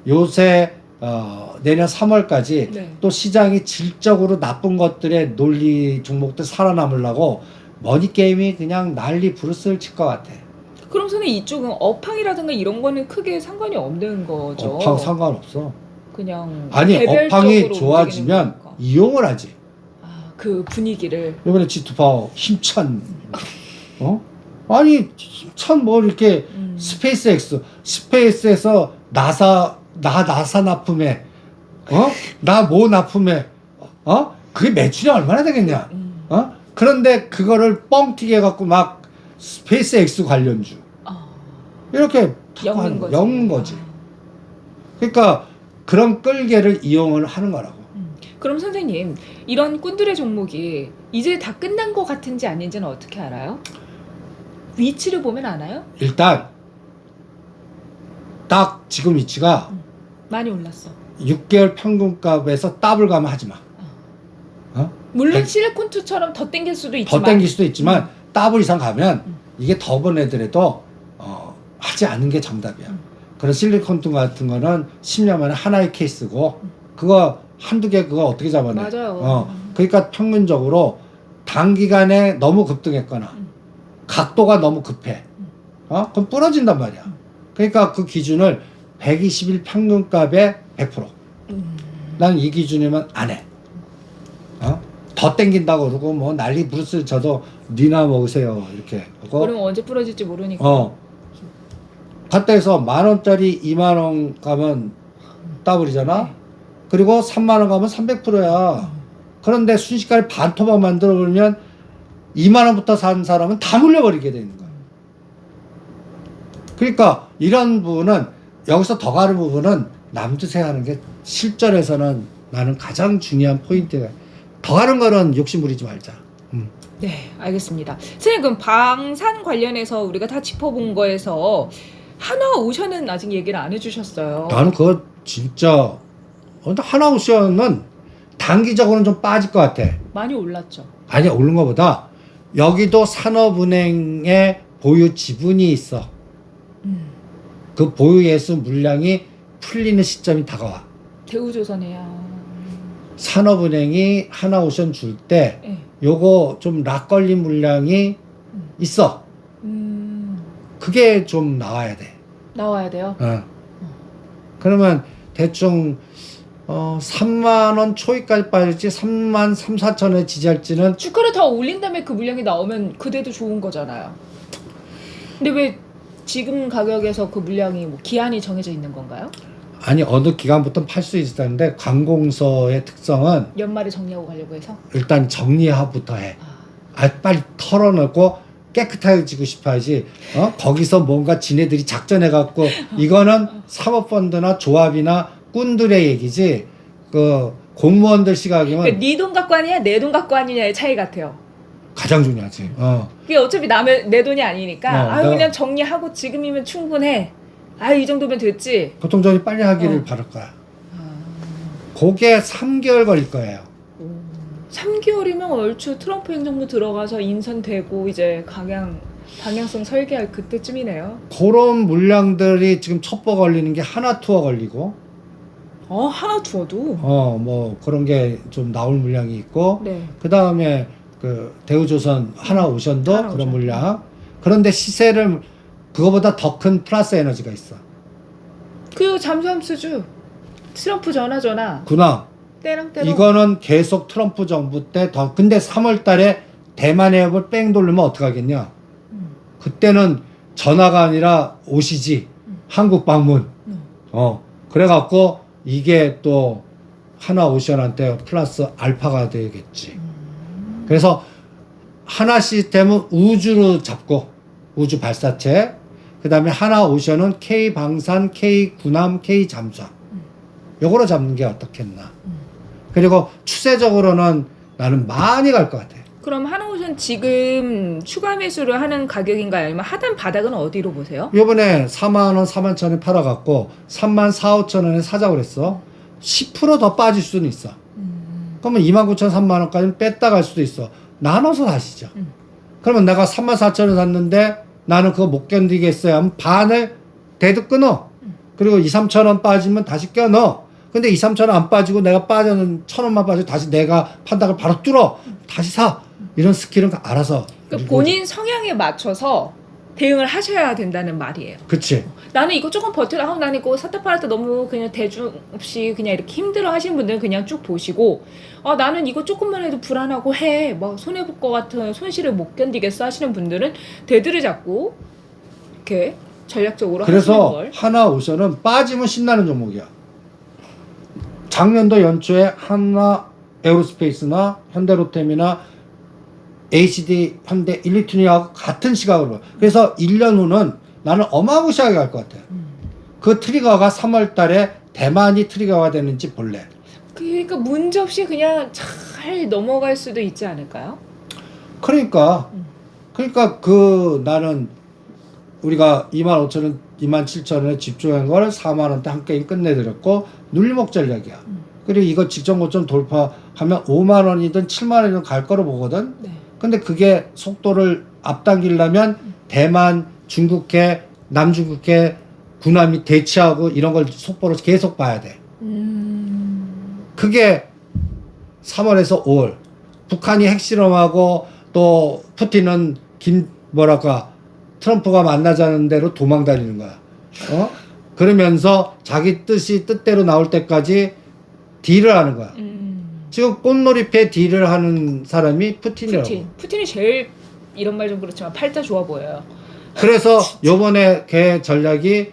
요새 내년 3월까지 네. 또 시장이 질적으로 나쁜 것들의 논리 종목들 살아남으려고 머니게임이 그냥 난리 부르스를 칠 것 같아. 그럼 선생님 이쪽은 업황이라든가 이런 거는 크게 상관이 없는 거죠? 업황 상관없어. 아니 개별적으로 업황이 움직이는 좋아지면 거니까. 이용을 하지. 아, 그 분위기를. 이번에 G2파워 힘찬 아니 힘찬 뭐 이렇게 스페이스에서 나사 납품해 나 뭐 납품해 그게 매출이 얼마나 되겠냐 그런데 그거를 뻥튀기 해갖고 막 스페이스X 관련주 이렇게 엮는 거지. 그러니까 그런 끌개를 이용을 하는 거라고. 그럼 선생님 이런 꾼들의 종목이 이제 다 끝난 것 같은지 아닌지는 어떻게 알아요? 위치를 보면 아나요? 일단 딱 지금 위치가 많이 올랐어. 6개월 평균값에서 더블 가면 하지 마. 물론 백- 실리콘투처럼 더 땡길 수도 더 있지만 땡길 수도 있지만 더블 이상 가면 이게 더 번 애들에도 하지 않는 게 정답이야. 그런 실리콘통 같은 거는 10년 만에 하나의 케이스고 그거 한두 개 그거 어떻게 잡아내? 맞아요. 그러니까 평균적으로 단기간에 너무 급등했거나 각도가 너무 급해. 그럼 부러진단 말이야. 그러니까 그 기준을 120일 평균값의 100%. 난 이 기준이면 안 해. 더 땡긴다고 그러고 뭐 난리 부르스 저도 니나 먹으세요 이렇게 하고 그러면 언제 부러질지 모르니까. 갔다 해서 10,000원짜리 20,000원 가면 더블이잖아. 네. 그리고 30,000원 가면 300%야. 그런데 순식간에 반토막 만들어 버리면 20,000원부터 산 사람은 다 물려버리게 되는 거야. 그러니까 이런 부분은 여기서 더 가는 부분은 남드세 하는 게 실전에서는 나는 가장 중요한 포인트야. 더 가는 거는 욕심 부리지 말자. 네, 알겠습니다. 선생님 그럼 방산 관련해서 우리가 다 짚어본 거에서 한화오션은 아직 얘기를 안 해주셨어요. 나는 그거 진짜 근데 하나오션은 단기적으로는 좀 빠질 것 같아. 많이 올랐죠. 아니 오른 것보다 여기도 산업은행의 보유 지분이 있어. 그 보유 예수 물량이 풀리는 시점이 다가와. 대우조선해야. 산업은행이 하나오션 줄 때 네. 요거 좀 락 걸린 물량이 있어. 그게 좀 나와야 돼. 나와야 돼요. 그러면 대충 3만 원 초이까지 빠질지 3만 3, 4천에 지지할지는 주가를 더 올린 다음에 그 물량이 나오면 그때도 좋은 거잖아요. 근데 왜 지금 가격에서 그 물량이 뭐 기한이 정해져 있는 건가요? 아니 어느 기간부터 팔 수 있다는데 관공서의 특성은 연말에 정리하고 가려고 해서? 일단 정리하부터 해. 빨리 털어놓고 깨끗해지고 싶어야지. 거기서 뭔가 지네들이 작전해갖고 이거는 사모펀드나 조합이나 꾼들의 얘기지. 그 공무원들 시각이면 그러니까 네 돈 갖고 아니냐 내 돈 갖고 아니냐의 차이 같아요. 가장 중요하지. 그게 어차피 남의 내 돈이 아니니까 내가- 그냥 정리하고 지금이면 충분해. 이 정도면 됐지. 보통적으로 빨리 하기를 바랄 거야. 그게 3개월 걸릴 거예요. 3개월이면 얼추 트럼프 행정부 들어가서 인선되고 이제 방향성 설계할 그때쯤이네요. 그런 물량들이 지금 첩보 걸리는 게 하나투어 걸리고 하나 두어도. 뭐 그런 게 좀 나올 물량이 있고 네. 그 다음에 그 대우조선 하나오션도 하나오션. 그런 물량. 그런데 시세를 그거보다 더 큰 플러스 에너지가 있어. 그 잠수함수주 트럼프 전화 구나. 때랑때랑. 이거는 계속 트럼프 정부 때 더. 근데 3월 달에 대만 해협을 뺑 돌리면 어떡하겠냐. 그때는 전화가 아니라 오시지. 한국 방문. 그래갖고 이게 또 하나오션한테 플러스 알파가 되겠지. 그래서 하나 시스템은 우주로 잡고 우주 발사체, 그 다음에 하나오션은 K방산, K군함, K잠수함 요거로 잡는 게 어떻겠나. 그리고 추세적으로는 나는 많이 갈 것 같아. 그럼 하나오션 지금 추가 매수를 하는 가격인가요? 아니면 하단 바닥은 어디로 보세요? 요번에 4만원, 4만 천에 팔아갖고 3만 4, 5천 원에 사자고 그랬어. 10% 더 빠질 수는 있어. 그러면 2만 9천, 3만 원까지는 뺐다 갈 수도 있어. 나눠서 사시죠. 그러면 내가 3만 4천 원 샀는데 나는 그거 못 견디겠어요 하면 반을 대도 끊어. 그리고 2, 3천 원 빠지면 다시 껴넣어. 근데 2, 3천 원 안 빠지고 내가 빠져는 1,000원만 빠지고 다시 내가 판단을 바로 뚫어. 다시 사. 이런 스킬은 알아서. 그러니까 본인 성향에 맞춰서 대응을 하셔야 된다는 말이에요. 그치. 나는 이거 조금 버텨라. 나는 이거 사태 팔을 때 너무 그냥 대중 없이 그냥 이렇게 힘들어 하시는 분들은 그냥 쭉 보시고, 나는 이거 조금만 해도 불안하고 해. 막 손해볼 것 같은 손실을 못 견디겠어 하시는 분들은 대들을 잡고 이렇게 전략적으로 하시는 그래서 걸. 하나오션은 빠지면 신나는 종목이야. 작년도 연초에 하나 에어로스페이스나 현대로템이나 HD 현대 일리투니하고 같은 시각으로 봐요. 그래서 1년 후는 나는 어마무시하게 갈 것 같아요. 그 트리거가 3월 달에 대만이 트리거가 되는지 볼래. 그러니까 문제 없이 그냥 잘 넘어갈 수도 있지 않을까요? 그러니까 그 나는 우리가 25,000원, 27,000원에 집중한 걸 4만 원대 한 게임 끝내드렸고 눌림목 전략이야. 그리고 이거 직전 고점 돌파하면 5만 원이든 7만 원이든 갈 거로 보거든. 네. 근데 그게 속도를 앞당기려면 대만, 중국해, 남중국해, 군함이 대치하고 이런 걸 속보를 계속 봐야 돼. 그게 3월에서 5월. 북한이 핵실험하고 또 푸틴은 트럼프가 만나자는 대로 도망 다니는 거야. 그러면서 자기 뜻대로 나올 때까지 딜을 하는 거야. 지금 꽃놀이패 딜을 하는 사람이 푸틴이라고. 푸틴이 제일 이런 말 좀 그렇지만 팔자 좋아 보여요. 그래서 요번에 걔 전략이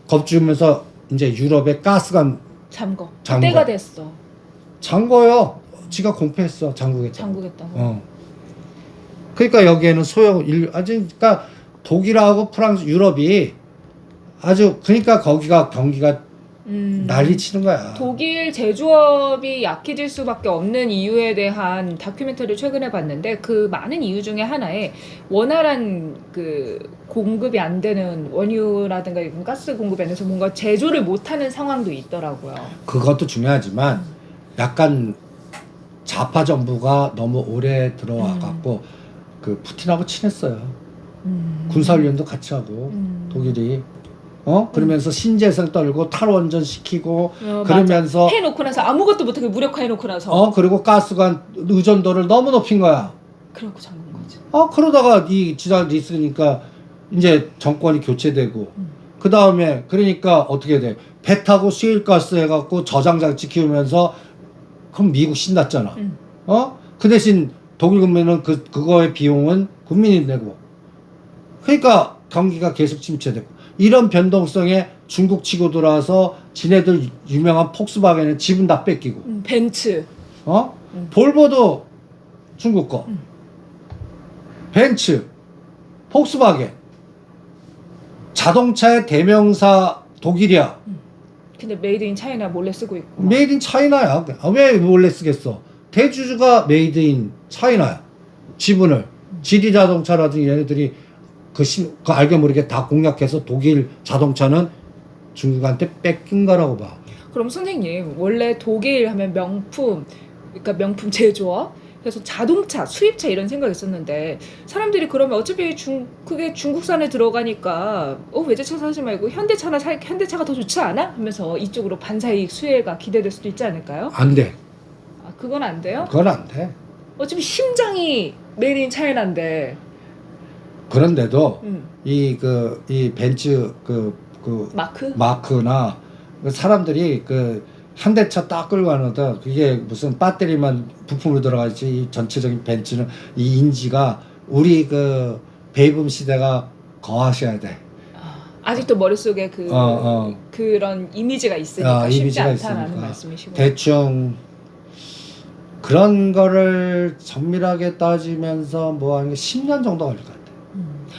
겁주면서 이제 유럽에 가스관 잠궈. 잠궈. 때가 됐어. 잠궈요. 지가 공표했어. 잠그겠다. 잠그겠다고. 그러니까 여기에는 그러니까 독일하고 프랑스, 유럽이 아주 그러니까 거기가 경기가 난리 치는 거야. 독일 제조업이 약해질 수밖에 없는 이유에 대한 다큐멘터리를 최근에 봤는데 그 많은 이유 중에 하나에 원활한 그 공급이 안 되는 원유라든가 이런 가스 공급에 대해서 뭔가 제조를 못하는 상황도 있더라고요. 그것도 중요하지만 약간 좌파 정부가 너무 오래 들어와 갖고 그 푸틴하고 친했어요. 군사훈련도 같이 하고 독일이 그러면서 신재생 떨고 탈원전 시키고 그러면서 맞아. 해놓고 나서 아무것도 못하게 무력화해놓고 나서 그리고 가스관 의존도를 너무 높인 거야. 그러고 잠근 거지. 그러다가 이 지달이 있으니까 이제 정권이 교체되고 그 다음에 그러니까 어떻게 돼? 배 타고 수일가스 해갖고 저장장치 키우면서 그럼 미국 신났잖아. 그 대신 독일 국민은 그거의 비용은 국민이 내고. 그러니까 경기가 계속 침체되고. 이런 변동성에 중국 치고 들어와서 지네들 유명한 폭스바겐의 지분 다 뺏기고. 벤츠. 볼보도 중국 거. 벤츠, 폭스바겐. 자동차의 대명사 독일이야. 근데 메이드 인 차이나 몰래 쓰고 있고. 메이드 인 차이나야. 왜 몰래 쓰겠어? 대주주가 메이드 인 차이나야. 지분을. GD 자동차라든지 얘네들이 그 알게 모르게 다 공략해서 독일 자동차는 중국한테 뺏긴 거라고 봐. 그럼 선생님 원래 독일 하면 명품, 그러니까 명품 제조업, 그래서 자동차, 수입차 이런 생각이 있었는데 사람들이 그러면 어차피 그게 중국산에 들어가니까 외제차 사지 말고 현대차가 더 좋지 않아? 하면서 이쪽으로 반사이익 수혜가 기대될 수도 있지 않을까요? 안 돼. 그건 안 돼요? 그건 안 돼. 어차피 심장이 메이드 인 차이나인데. 그런데도 이 벤츠 마크나 사람들이 현대차 딱 끌고 가는데 그게 무슨 배터리만 부품으로 들어가지 이 전체적인 벤츠는 이 인지가 우리 베이붐 시대가 거하셔야 돼. 아직도 머릿속에 그런 이미지가 있으니까 쉽지 않다라는 말씀이시고. 대충 그런 거를 정밀하게 따지면서 뭐 하는 게 10년 정도 걸릴 것 같아.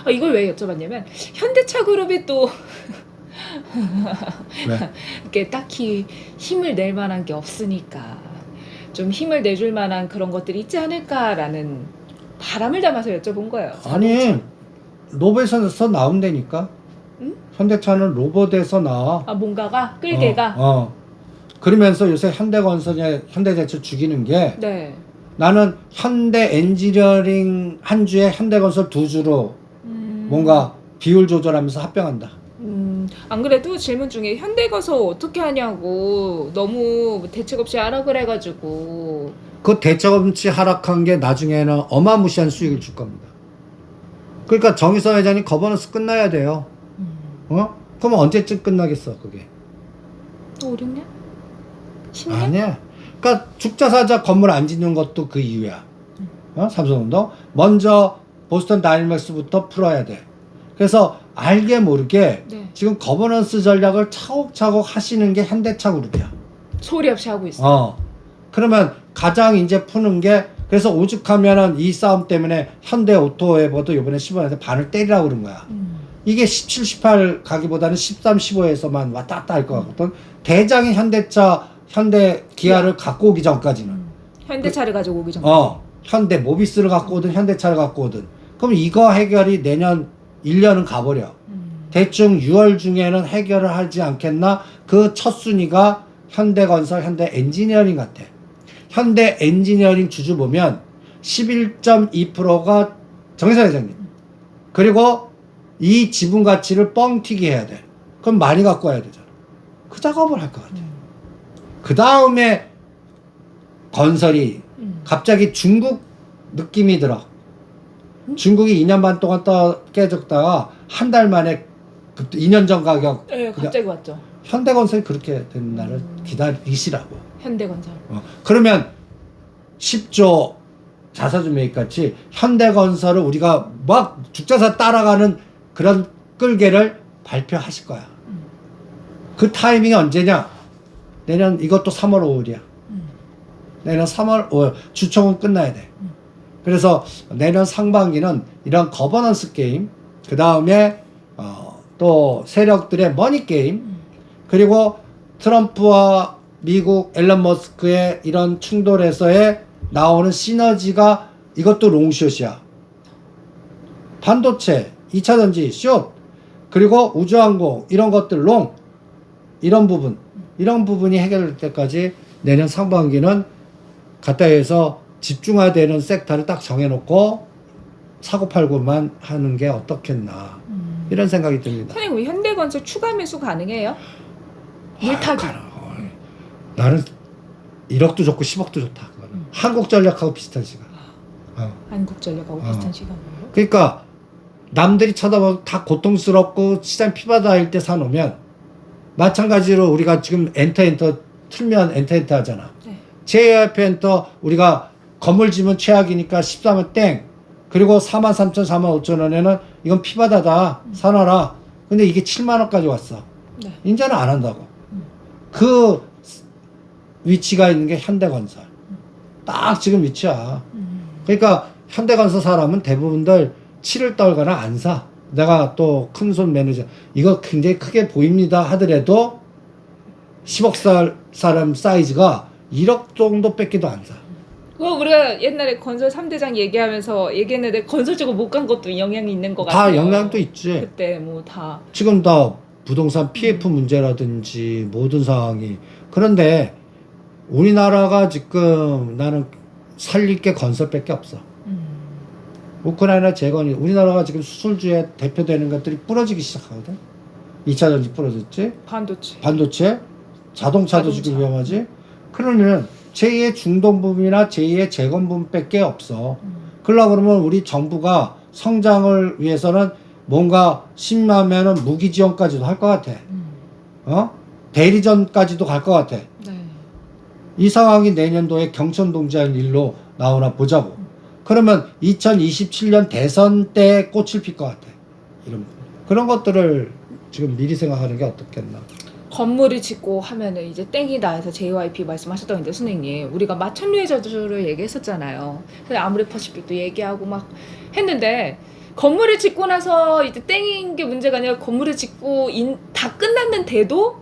이걸 왜 여쭤봤냐면 현대차 그룹이 또 이렇게 딱히 힘을 낼 만한 게 없으니까 좀 힘을 내줄 만한 그런 것들이 있지 않을까라는 바람을 담아서 여쭤본 거예요. 아니 로봇에서 나온다니까. 현대차는 로봇에서 나와. 뭔가가 끌개가. 그러면서 요새 현대건설에 현대제철 죽이는 게 네. 나는 현대 엔지니어링 한 주에 현대건설 두 주로 뭔가 비율 조절하면서 합병한다. 안 그래도 질문 중에 현대건설 어떻게 하냐고 너무 대책 없이 하라 그래가지고. 그 대책 없이 하락한 게 나중에는 어마무시한 수익을 줄 겁니다. 그러니까 정의선 회장이 거버넌스 끝나야 돼요. 어? 그럼 언제쯤 끝나겠어 그게? 또 5, 6년? 10년? 아니야. 그러니까 죽자 사자 건물 안 짓는 것도 그 이유야. 삼성운동 먼저 보스턴 다이내믹스부터 풀어야 돼. 그래서 알게 모르게 네. 지금 거버넌스 전략을 차곡차곡 하시는 게 현대차 그룹이야. 소리 없이 하고 있어. 그러면 가장 이제 푸는 게 그래서 오죽하면은 이 싸움 때문에 현대 오토웨버도 이번에 15년에 반을 때리라고 그런 거야. 이게 17, 18 가기보다는 13, 15에서만 왔다 갔다 할 것 같거든. 대장이 현대차, 현대 기아를 갖고 오기 전까지는. 현대차를 가지고 오기 전. 현대 모비스를 갖고 오든 현대차를 갖고 오든. 그럼 이거 해결이 내년 1년은 가버려. 대충 6월 중에는 해결을 하지 않겠나? 그 첫 순위가 현대건설, 현대엔지니어링 같아. 현대엔지니어링 주주 보면 11.2%가 정의선 회장님. 그리고 이 지분 가치를 뻥튀기 해야 돼. 그럼 많이 갖고 와야 되잖아. 그 작업을 할 것 같아. 그 다음에 건설이 갑자기 중국 느낌이 들어. 중국이 2년 반 동안 깨졌다가 한 달 만에 2년 전 가격. 네, 갑자기 왔죠. 현대건설이 그렇게 되는 날을 기다리시라고. 현대건설. 그러면 10조 자사주 매입 같이 현대건설을 우리가 막 죽자사 따라가는 그런 끌개를 발표하실 거야. 그 타이밍이 언제냐? 내년 이것도 3월 5일이야. 내년 3월 5일 주총은 끝나야 돼. 그래서 내년 상반기는 이런 거버넌스 게임, 그 다음에 또 세력들의 머니 게임, 그리고 트럼프와 미국 앨런 머스크의 이런 충돌에서의 나오는 시너지가 이것도 롱숏이야. 반도체, 2차전지 숏, 그리고 우주항공 이런 것들 롱, 이런 부분이 해결될 때까지 내년 상반기는 가까이에서 집중화되는 섹터를 딱 정해놓고 사고팔고만 하는 게 어떻겠나 이런 생각이 듭니다. 선생님, 현대건설 추가 매수 가능해요? 물타기. 나는 1억도 좋고 10억도 좋다. 한국전력하고 비슷한 시간. 한국전력하고 비슷한 시간으로. 그러니까 남들이 쳐다보면 다 고통스럽고 시장 피바다일 때 사놓으면 마찬가지로 우리가 지금 엔터 틀면 엔터 하잖아. 네. JYP 엔터 우리가 건물 지면 최악이니까 14만 땡. 그리고 43,000, 45,000원에는 이건 피바다다. 사놔라. 근데 이게 7만 원까지 왔어. 네. 이제는 안 한다고. 그 위치가 있는 게 현대건설. 딱 지금 위치야. 그러니까 현대건설 사람은 대부분들 치를 떨거나 안 사. 내가 또 큰손 매니저 이거 굉장히 크게 보입니다 하더라도 10억 사람 사이즈가 1억 정도 뺏기도 안 사. 그거 우리가 옛날에 건설 3대장 얘기했는데 건설 쪽으로 못 간 것도 영향이 있는 것 같아요. 다 영향도 있지. 그때 뭐 다. 지금 다 부동산 PF 문제라든지 모든 상황이. 그런데 우리나라가 지금 나는 살릴 게 건설밖에 없어. 우크라이나 재건이 우리나라가 지금 수출주에 대표되는 것들이 부러지기 시작하거든. 2차전지 부러졌지. 반도체, 자동차도 지금 위험하지. 그러면 제2의 중동붐이나 제2의 재건붐밖에 없어. 그러려고 그러면 우리 정부가 성장을 위해서는 뭔가 심하면은 무기 지원까지도 할 것 같아. 대리전까지도 갈 것 같아. 네. 이 상황이 내년도에 경천동지할 일로 나오나 보자고. 그러면 2027년 대선 때 꽃을 필 것 같아. 그런 것들을 지금 미리 생각하는 게 어떻겠나. 건물을 짓고 하면은 이제 땡이다 해서 JYP 말씀하셨던 건데 선생님 우리가 마천루의 저주를 얘기했었잖아요. 그래서 아모레퍼시픽도 얘기하고 막 했는데 건물을 짓고 나서 이제 땡인 게 문제가 아니라 건물을 짓고 다 끝났는데도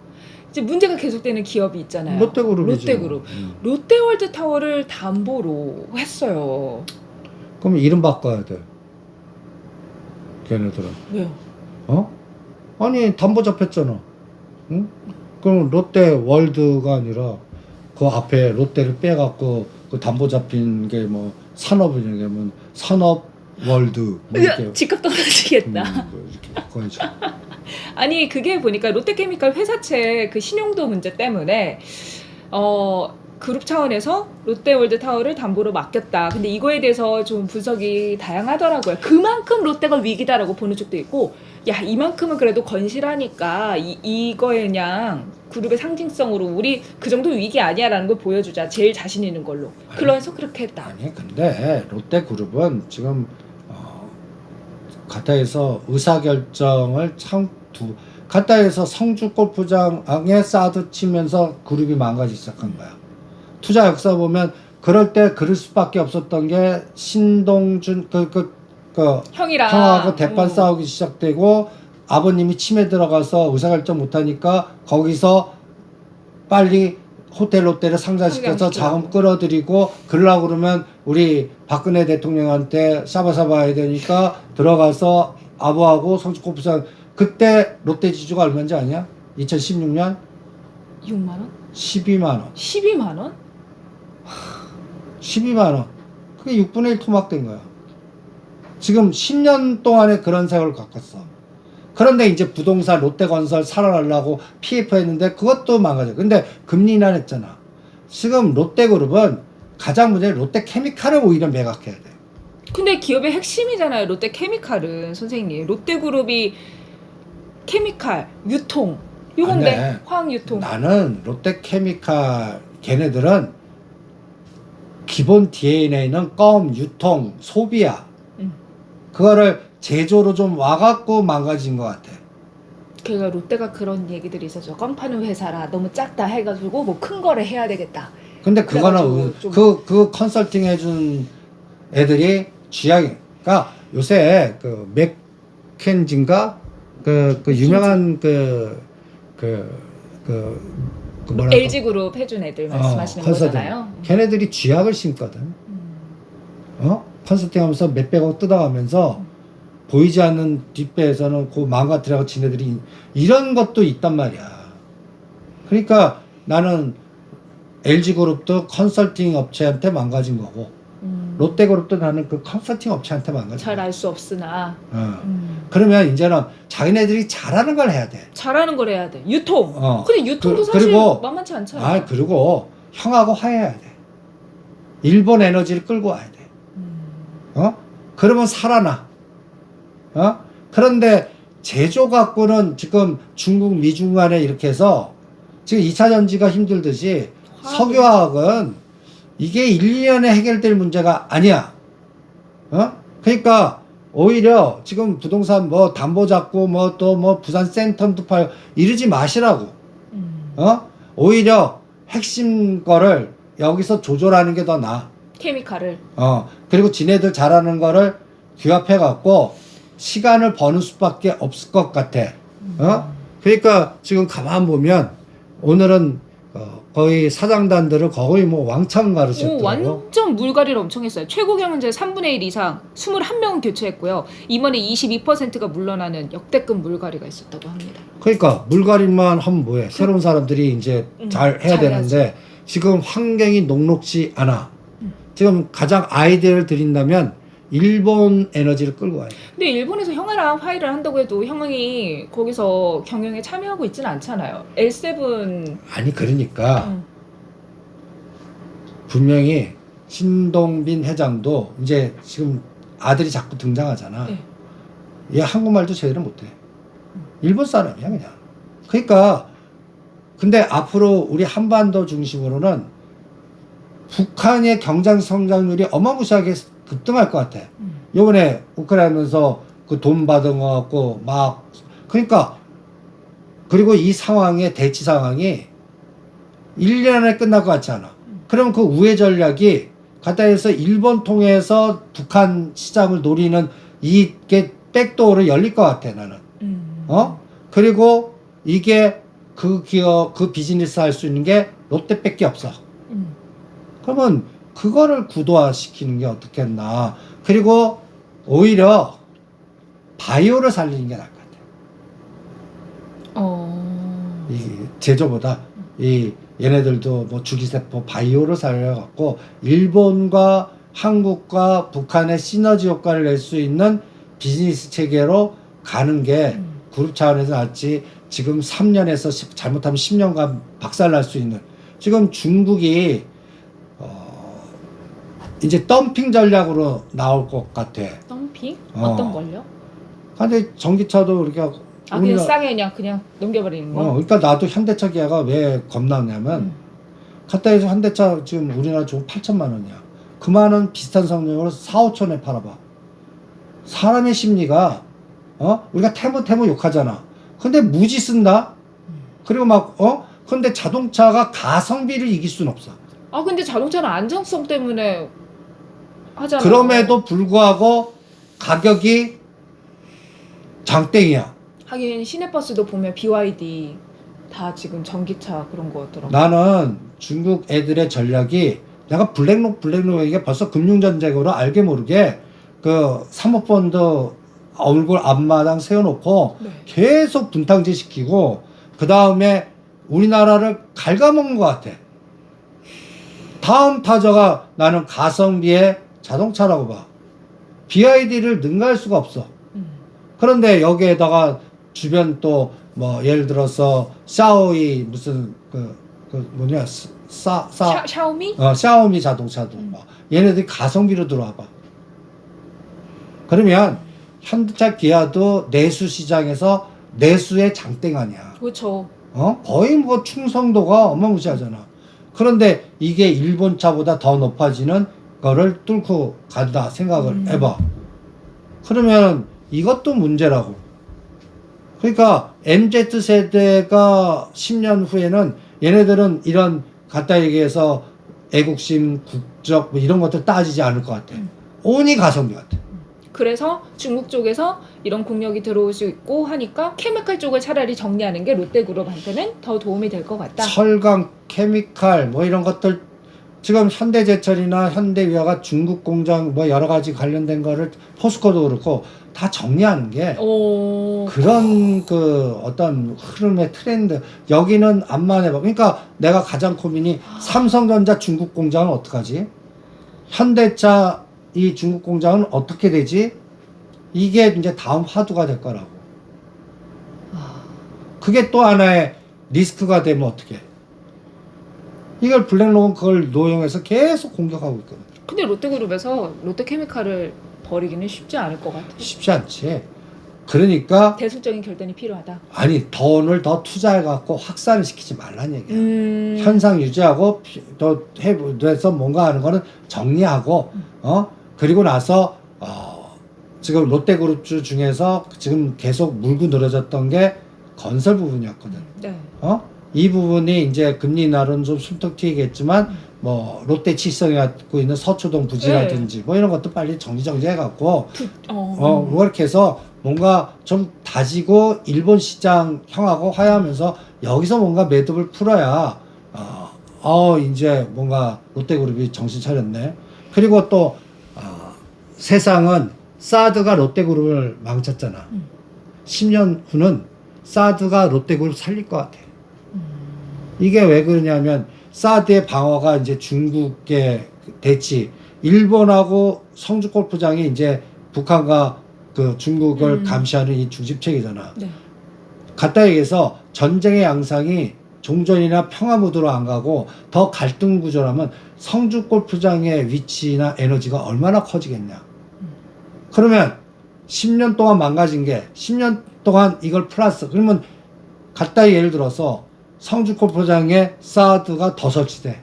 이제 문제가 계속되는 기업이 있잖아요. 롯데그룹이죠. 롯데그룹. 롯데월드타워를 담보로 했어요. 그럼 이름 바꿔야 돼. 걔네들은. 왜요? 아니 담보 잡혔잖아. 응? 그럼 롯데월드가 아니라 그 앞에 롯데를 빼갖고 그 담보 잡힌 게 뭐 산업이냐면 산업월드 뭐 이렇게 집값 떨어지겠다. 뭐 이렇게 바꿔야죠. 아니 그게 보니까 롯데케미칼 회사채 그 신용도 문제 때문에 그룹 차원에서 롯데월드타워를 담보로 맡겼다. 근데 이거에 대해서 좀 분석이 다양하더라고요. 그만큼 롯데가 위기다라고 보는 쪽도 있고, 야 이만큼은 그래도 건실하니까 이거에 그냥 그룹의 상징성으로 우리 그 정도 위기 아니야라는 걸 보여주자. 제일 자신 있는 걸로. 그래서 그렇게 했다. 아니 근데 롯데그룹은 지금 가타에서 의사결정을 가타에서 성주 골프장에 사드 치면서 그룹이 망가지기 시작한 거야. 투자 역사 보면 그럴 때 그럴 수밖에 없었던 게 신동준 형이랑 형하고 대판 싸우기 시작되고 아버님이 치매 들어가서 의사결정 못하니까 거기서 빨리 호텔 롯데를 상장시켜서 자금 끌어들이고 그러려고 그러면 우리 박근혜 대통령한테 샤바샤바 해야 되니까 들어가서 아부하고 성주골프장 그때 롯데 지주가 얼마인지 아냐? 2016년 6만 원? 12만 원. 12만 원? 12만 원. 그게 6분의 1 토막된 거야. 지금 10년 동안에 그런 세월을 겪었어. 그런데 이제 부동산 롯데건설 살아나려고 PF 했는데 그것도 망가져. 근데 금리 인하했잖아. 지금 롯데그룹은 가장 문제는 롯데케미칼을 오히려 매각해야 돼. 근데 기업의 핵심이잖아요. 롯데케미칼은 선생님. 롯데그룹이 케미칼, 유통 요건데 네. 화학유통. 나는 롯데케미칼 걔네들은 기본 DNA는 껌, 유통, 소비야. 그거를 제조로 좀 와갖고 망가진 것 같아. 그러니까 롯데가 그런 얘기들이 있었죠. 껌 파는 회사라 너무 작다 해가지고 뭐 큰 거를 해야 되겠다. 근데 그거는 그 컨설팅 해준 애들이 쥐약이. 그러니까 요새 그 맥켄진가 그 유명한 뭐랄까 LG그룹 해준 애들 말씀하시는 거잖아요. 걔네들이 쥐약을 심거든. 컨설팅하면서 몇백억 뜯어가면서 보이지 않는 뒷배에서는 그 망가뜨려고 지네들이 이런 것도 있단 말이야. 그러니까 나는 LG그룹도 컨설팅 업체한테 망가진 거고 롯데그룹도 나는 그 컨설팅 업체한테 망가진 잘 알 수 없으나 그러면 이제는 자기네들이 잘하는 걸 해야 돼. 잘하는 걸 해야 돼. 유통. 근데 유통도 사실 그리고, 만만치 않잖아요. 그리고 형하고 화해해야 돼. 일본 에너지를 끌고 와야 돼. 그러면 살아나. 그런데 제조 갖고는 지금 중국 미중 간에 이렇게 해서 지금 2차 전지가 힘들듯이 석유화학은 이게 1, 2년에 해결될 문제가 아니야. 그러니까 오히려 지금 부동산 뭐 담보 잡고 뭐 또 뭐 부산 센텀도 팔고 이러지 마시라고. 오히려 핵심 거를 여기서 조절하는 게 더 나아. 케미칼을. 그리고 지네들 잘하는 거를 규합해 갖고 시간을 버는 수밖에 없을 것 같아. 그러니까 지금 가만 보면 오늘은 거의 사장단들을 거의 뭐 왕창 가르쳤더라고. 완전 물갈이를 엄청 했어요. 최고 경영자 3분의 1 이상 21명은 교체했고요. 이번에 22%가 물러나는 역대급 물갈이가 있었다고 합니다. 그러니까 물갈이만 하면 뭐해. 새로운 사람들이 이제 잘 해야 되는데 지금 환경이 녹록지 않아. 지금 가장 아이디어를 드린다면 일본 에너지를 끌고 와야 돼. 근데 일본에서 형아랑 화해를 한다고 해도 형이 거기서 경영에 참여하고 있지는 않잖아요. L7 아니 그러니까 분명히 신동빈 회장도 이제 지금 아들이 자꾸 등장하잖아. 네. 얘 한국말도 제대로 못해. 일본 사람이야 그냥. 그러니까 근데 앞으로 우리 한반도 중심으로는 북한의 경제 성장률이 어마무시하게 급등할 것 같아. 요번에 우크라이나에서 그 돈 받은 거 갖고 막 그러니까 그리고 이 상황의 대치 상황이 1년에 끝날 것 같지 않아. 그럼 그 우회 전략이 가다해서 일본 통해서 북한 시장을 노리는 이게 백도어로 열릴 것 같아 나는. 그리고 이게 그 기업 그 비즈니스 할 수 있는 게 롯데밖에 없어. 그러면 그거를 구도화시키는 게 어떻겠나. 그리고 오히려 바이오를 살리는 게 나을 것 같아요. 이 제조보다 이 얘네들도 뭐 주기세포 바이오를 살려갖고 일본과 한국과 북한의 시너지 효과를 낼 수 있는 비즈니스 체계로 가는 게 그룹 차원에서 나왔지 지금 3년에서 잘못하면 10년간 박살날 수 있는 지금 중국이 이제 덤핑 전략으로 나올 것 같아. 덤핑? 어떤 걸요? 근데 전기차도 이렇게 아 그냥 싸게 그냥 넘겨버리는 거? 그러니까 나도 현대차 기아가 왜 겁나냐면 갖다 해서 현대차 지금 우리나라 좀 8천만 원이야. 그만한 비슷한 성능으로 4, 5천에 팔아봐. 사람의 심리가 우리가 태무 욕하잖아. 근데 무지 쓴다. 그리고 근데 자동차가 가성비를 이길 수는 없어. 아 근데 자동차는 안정성 때문에 하잖아. 그럼에도 불구하고 가격이 장땡이야. 하긴 시내버스도 보면 BYD 다 지금 전기차 그런 거더라고. 나는 중국 애들의 전략이 내가 블랙록 이게 벌써 금융전쟁으로 알게 모르게 그 사모펀드 얼굴 앞마당 세워놓고 네. 계속 분탕질 시키고 그 다음에 우리나라를 갉아먹는 것 같아. 다음 타저가 나는 가성비의 자동차라고 봐. BYD를 능가할 수가 없어. 그런데 여기에다가 주변 또 뭐 예를 들어서 샤오이 무슨 뭐냐 샤오미? 샤오미 자동차도 얘네들이 가성비로 들어와봐. 그러면 현대차 기아도 내수 시장에서 내수의 장땡 아니야. 그렇죠. 거의 뭐 충성도가 어마무시하잖아. 그런데 이게 일본 차보다 더 높아지는 거를 뚫고 간다 생각을 해봐. 그러면 이것도 문제라고. 그러니까 MZ세대가 10년 후에는 얘네들은 이런 갖다 얘기해서 애국심, 국적 뭐 이런 것들 따지지 않을 것 같아. 온이 가성비 같아. 그래서 중국 쪽에서 이런 공력이 들어올 수 있고 하니까 케미칼 쪽을 차라리 정리하는 게 롯데그룹한테는 더 도움이 될 것 같다. 철강, 케미칼 뭐 이런 것들 지금 현대제철이나 현대위아가 중국 공장 뭐 여러 가지 관련된 거를 포스코도 그렇고 다 정리하는 게 그런 그 어떤 흐름의 트렌드 여기는 암만 해봐. 그러니까 내가 가장 고민이 삼성전자 중국 공장은 어떡하지? 현대차 이 중국 공장은 어떻게 되지? 이게 이제 다음 화두가 될 거라고. 그게 또 하나의 리스크가 되면 어떡해? 이걸 블랙록은 그걸 노용해서 계속 공격하고 있거든. 근데 롯데그룹에서 롯데케미칼을 버리기는 쉽지 않을 것 같아. 쉽지 않지. 그러니까 대술적인 결단이 필요하다. 아니 돈을 더 투자해갖고 확산을 시키지 말란 얘기야. 현상 유지하고 또 해서 뭔가 하는 거는 정리하고 그리고 나서 지금 롯데그룹주 중에서 지금 계속 물고 늘어졌던 게 건설 부분이었거든. 네. 이 부분이 이제 금리 인하로는 좀 숨통 튀겠지만 뭐 롯데 칠성이 갖고 있는 서초동 부지라든지 뭐 이런 것도 빨리 정리해갖고 그렇게 해서 뭔가 좀 다지고 일본 시장 향하고 화해하면서 여기서 뭔가 매듭을 풀어야 이제 뭔가 롯데그룹이 정신 차렸네. 그리고 또 세상은 사드가 롯데그룹을 망쳤잖아. 10년 후는 사드가 롯데그룹 살릴 것 같아. 이게 왜 그러냐면 사드의 방어가 이제 중국의 대치, 일본하고 성주 골프장이 이제 북한과 그 중국을 감시하는 이 중심책이잖아. 네. 갖다 얘기해서 전쟁의 양상이 종전이나 평화 무드로 안 가고 더 갈등 구조라면 성주 골프장의 위치나 에너지가 얼마나 커지겠냐. 그러면 10년 동안 망가진 게 10년 동안 이걸 플러스 그러면 갖다 예를 들어서 성주 골프장에 사드가 더 설치돼.